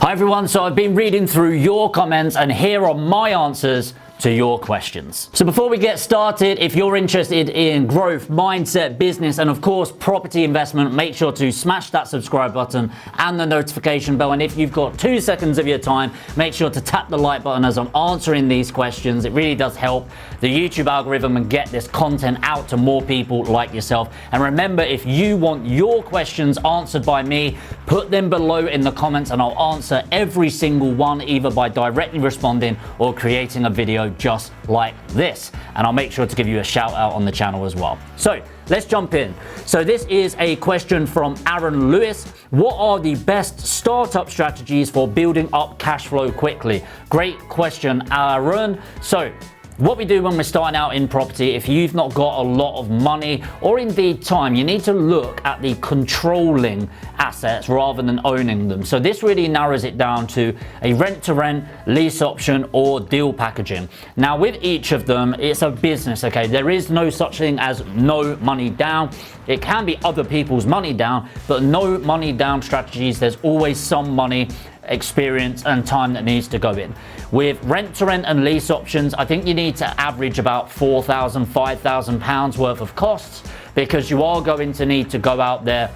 Hi everyone, so I've been reading through your comments and here are my answers to your questions. So before we get started, if you're interested in growth, mindset, business, and of course property investment, make sure to smash that subscribe button and the notification bell. And if you've got 2 seconds of your time, make sure to tap the like button as I'm answering these questions. It really does help the YouTube algorithm and get this content out to more people like yourself. And remember, if you want your questions answered by me, put them below in the comments and I'll answer every single one, either by directly responding or creating a video just like this, and I'll make sure to give you a shout out on the channel as well. So let's jump in. So this is a question from Aaron Lewis. What are the best startup strategies for building up cash flow quickly? Great question, Aaron. So what we do when we're starting out in property, if you've not got a lot of money or indeed time, you need to look at the controlling assets rather than owning them. So this really narrows it down to a rent-to-rent, lease option, or deal packaging. Now with each of them, it's a business, okay? There is no such thing as no money down. It can be other people's money down, but no money down strategies, there's always some money, experience and time that needs to go in. With rent to rent and lease options, I think you need to average about £4,000, £5,000 worth of costs, because you are going to need to go out there,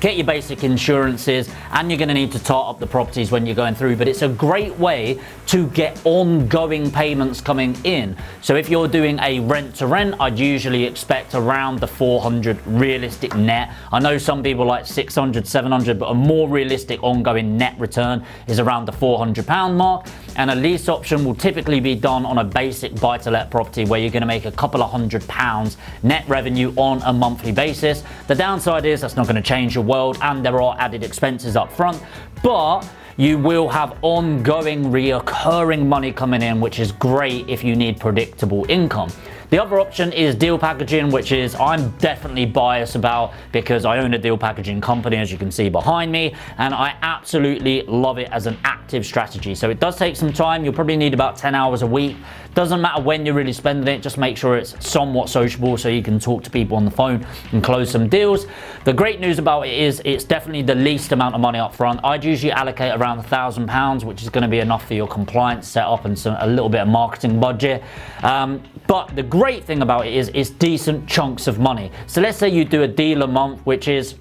get your basic insurances, and you're going to need to tart up the properties when you're going through. But it's a great way to get ongoing payments coming in. So if you're doing a rent to rent, I'd usually expect around the 400 realistic net. I know some people like 600, 700, but a more realistic ongoing net return is around the £400 mark. And a lease option will typically be done on a basic buy-to-let property where you're going to make a couple of £100 net revenue on a monthly basis. The downside is that's not going to change your world and there are added expenses up front, but you will have ongoing reoccurring money coming in, which is great if you need predictable income. The other option is deal packaging, which is I'm definitely biased about because I own a deal packaging company, as you can see behind me, and I absolutely love it as an active strategy. So it does take some time. You'll probably need about 10 hours a week. Doesn't matter when you're really spending it, just make sure it's somewhat sociable so you can talk to people on the phone and close some deals. The great news about it is it's definitely the least amount of money up front. I'd usually allocate around £1,000, which is going to be enough for your compliance setup and a little bit of marketing budget. But the great thing about it is it's decent chunks of money. So let's say you do a deal a month, which is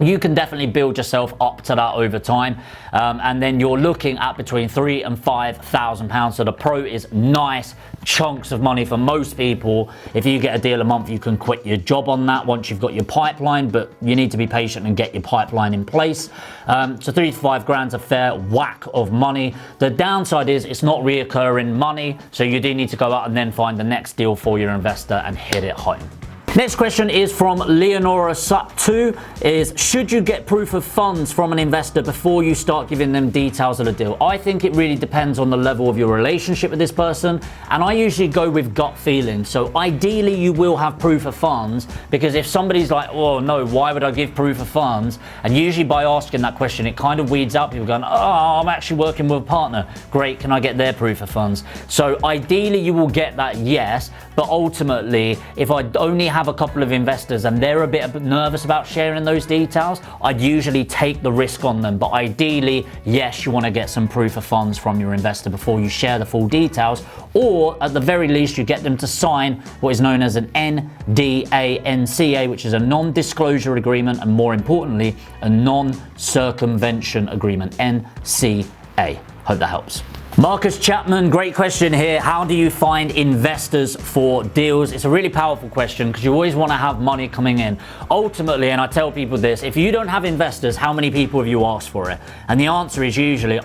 you can definitely build yourself up to that over time, and then you're looking at between £3,000 and £5,000. So the pro is nice chunks of money for most people. If you get a deal a month, you can quit your job on that once you've got your pipeline, but you need to be patient and get your pipeline in place. So 3 to 5 grand's a fair whack of money. The downside is it's not reoccurring money, so you do need to go out and then find the next deal for your investor and hit it home. Next question is from Leonora Sut2, is should you get proof of funds from an investor before you start giving them details of the deal? I think it really depends on the level of your relationship with this person, and I usually go with gut feeling. So ideally you will have proof of funds, because if somebody's like, oh no, why would I give proof of funds? And usually by asking that question, it kind of weeds out people going, oh, I'm actually working with a partner. Great, can I get their proof of funds? So ideally you will get that, yes, but ultimately if I only have a couple of investors and they're a bit nervous about sharing those details, I'd usually take the risk on them. But ideally, yes, you want to get some proof of funds from your investor before you share the full details, or at the very least you get them to sign what is known as an NDA/NCA, which is a non-disclosure agreement, and more importantly a non-circumvention agreement, NCA. Hope that helps. Marcus Chapman, great question here. How do you find investors for deals? It's a really powerful question because you always want to have money coming in. Ultimately, and I tell people this, if you don't have investors, how many people have you asked for it? And the answer is usually,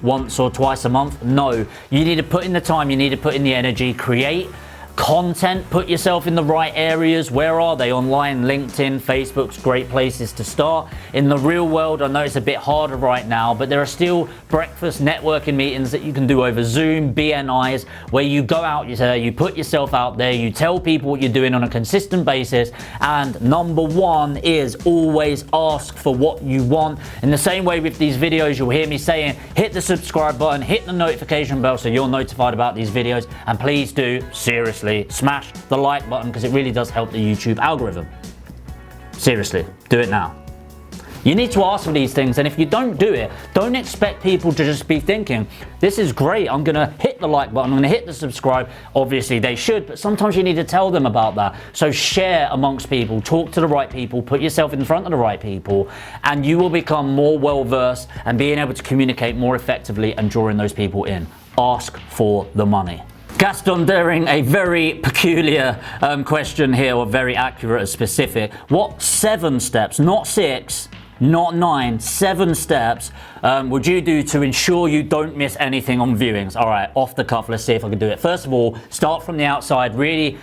once or twice a month. No, you need to put in the time, you need to put in the energy, create content, put yourself in the right areas. Where are they? Online, LinkedIn, Facebook's great places to start. In the real world, I know it's a bit harder right now, but there are still breakfast networking meetings that you can do over Zoom, BNIs, where you go out, you put yourself out there, you tell people what you're doing on a consistent basis, and number one is always ask for what you want. In the same way with these videos, you'll hear me saying, hit the subscribe button, hit the notification bell so you're notified about these videos, and please do, seriously, smash the like button because it really does help the YouTube algorithm. Seriously, do it now. You need to ask for these things, and if you don't do it, don't expect people to just be thinking, this is great, I'm going to hit the like button, I'm going to hit the subscribe. Obviously they should, but sometimes you need to tell them about that. So share amongst people, talk to the right people, put yourself in front of the right people, and you will become more well-versed and being able to communicate more effectively and drawing those people in. Ask for the money. Gaston daring a very peculiar question here, or very accurate and specific. What 7 steps, not 6, not 9, 7 steps would you do to ensure you don't miss anything on viewings? All right, off the cuff, let's see if I can do it. First of all, start from the outside. Really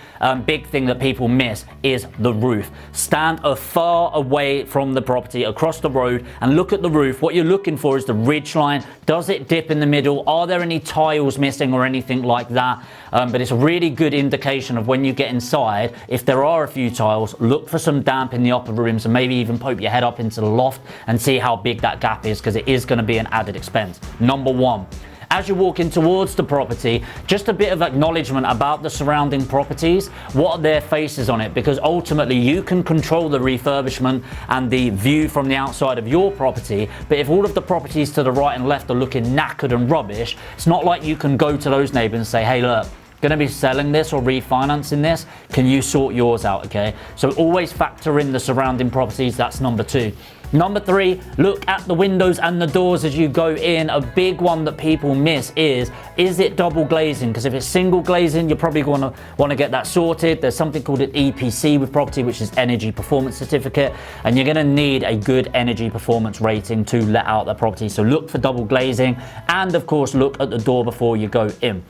big thing that people miss is the roof. Stand far away from the property, across the road, and look at the roof. What you're looking for is the ridge line. Does it dip in the middle? Are there any tiles missing or anything like that? But it's a really good indication of when you get inside. If there are a few tiles, look for some damp in the upper rooms, and maybe even poke your head up into the loft and see how big that gap is, because it is going to be an added expense. Number 1. As you're walking towards the property, just a bit of acknowledgement about the surrounding properties. What are their faces on it? Because ultimately you can control the refurbishment and the view from the outside of your property. But if all of the properties to the right and left are looking knackered and rubbish, it's not like you can go to those neighbors and say, hey, look, going to be selling this or refinancing this, can you sort yours out? Okay, so always factor in the surrounding properties. That's number 2. Number 3, look at the windows and the doors as you go in. A big one that people miss is it double glazing? Because if it's single glazing, you're probably going to want to get that sorted. There's something called an EPC with property, which is Energy Performance Certificate, and you're going to need a good energy performance rating to let out the property. So look for double glazing, and of course look at the door before you go in.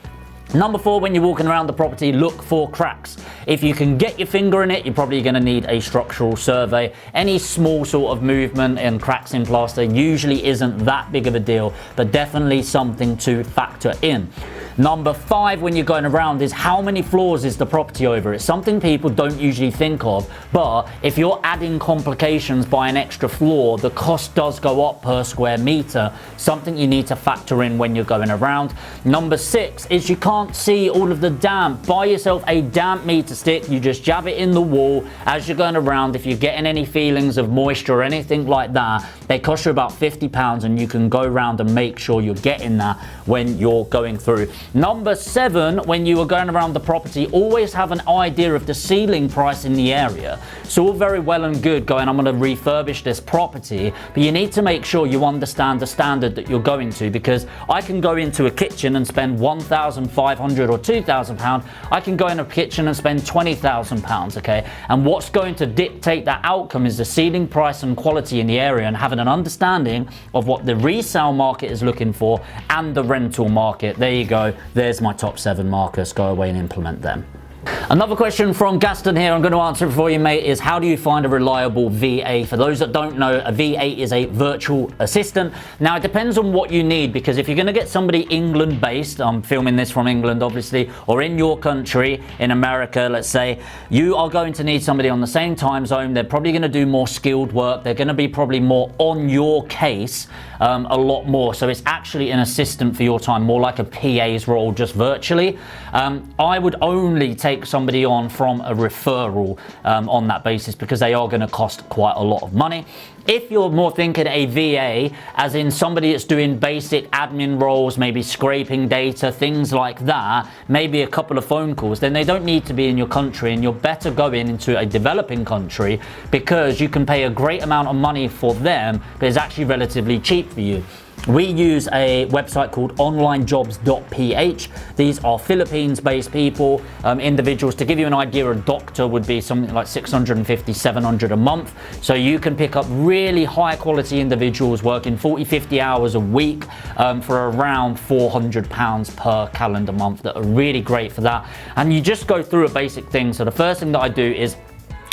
Number 4, when you're walking around the property, look for cracks. If you can get your finger in it, you're probably going to need a structural survey. Any small sort of movement and cracks in plaster usually isn't that big of a deal, but definitely something to factor in. Number 5, when you're going around, is how many floors is the property over? It's something people don't usually think of, but if you're adding complications by an extra floor, the cost does go up per square meter. Something you need to factor in when you're going around. Number 6 is you can't see all of the damp. Buy yourself a damp meter stick. You just jab it in the wall as you're going around. If you're getting any feelings of moisture or anything like that, they cost you about £50, and you can go around and make sure you're getting that when you're going through. Number 7, when you are going around the property, always have an idea of the ceiling price in the area. So all very well and good going, I'm going to refurbish this property, but you need to make sure you understand the standard that you're going to, because I can go into a kitchen and spend £1,500 or £2,000. I can go in a kitchen and spend £20,000, okay? And what's going to dictate that outcome is the ceiling price and quality in the area, and having an understanding of what the resale market is looking for and the rental market. There you go. There's my top 7, Marcus. Go away and implement them. Another question from Gaston here, I'm going to answer it for you, mate, is how do you find a reliable VA? For those that don't know, a VA is a virtual assistant. Now, it depends on what you need, because if you're going to get somebody England-based, I'm filming this from England, obviously, or in your country, in America, let's say, you are going to need somebody on the same time zone. They're probably going to do more skilled work. They're going to be probably more on your case, a lot more. So it's actually an assistant for your time, more like a PA's role, just virtually. I would only take somebody on from a referral on that basis, because they are going to cost quite a lot of money. If you're more thinking a VA, as in somebody that's doing basic admin roles, maybe scraping data, things like that, maybe a couple of phone calls, then they don't need to be in your country, and you're better going into a developing country, because you can pay a great amount of money for them, but it's actually relatively cheap for you. We use a website called onlinejobs.ph. These are Philippines-based people, individuals. To give you an idea, a doctor would be something like $650, $700 a month. So you can pick up really high-quality individuals working 40, 50 hours a week for around £400 per calendar month that are really great for that. And you just go through a basic thing. So the first thing that I do is,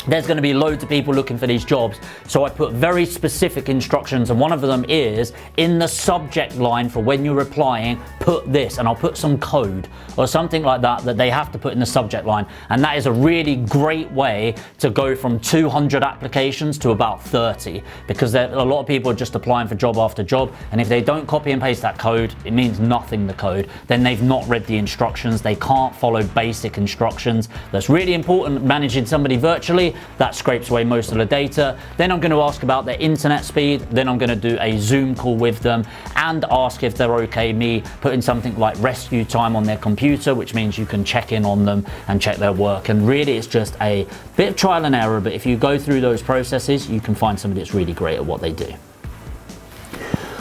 there's going to be loads of people looking for these jobs, so I put very specific instructions, and one of them is in the subject line for when you're applying, put this, and I'll put some code or something like that that they have to put in the subject line. And that is a really great way to go from 200 applications to about 30, because a lot of people are just applying for job after job, and if they don't copy and paste that code, it means nothing, the code. Then they've not read the instructions, they can't follow basic instructions. That's really important managing somebody virtually. quickly. That scrapes away most of the data. Then I'm going to ask about their internet speed. Then I'm going to do a Zoom call with them and ask if they're okay me putting something like rescue time on their computer, which means you can check in on them and check their work. And really it's just a bit of trial and error, but if you go through those processes, you can find somebody that's really great at what they do.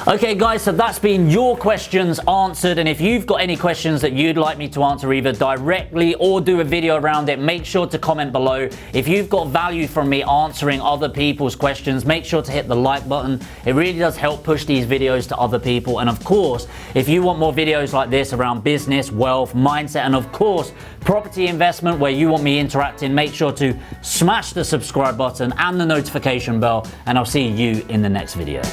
Okay guys, so that's been your questions answered, and if you've got any questions that you'd like me to answer either directly or do a video around it, make sure to comment below. If you've got value from me answering other people's questions, make sure to hit the like button. It really does help push these videos to other people. And of course, if you want more videos like this around business, wealth, mindset, and of course, property investment where you want me interacting, make sure to smash the subscribe button and the notification bell, and I'll see you in the next video.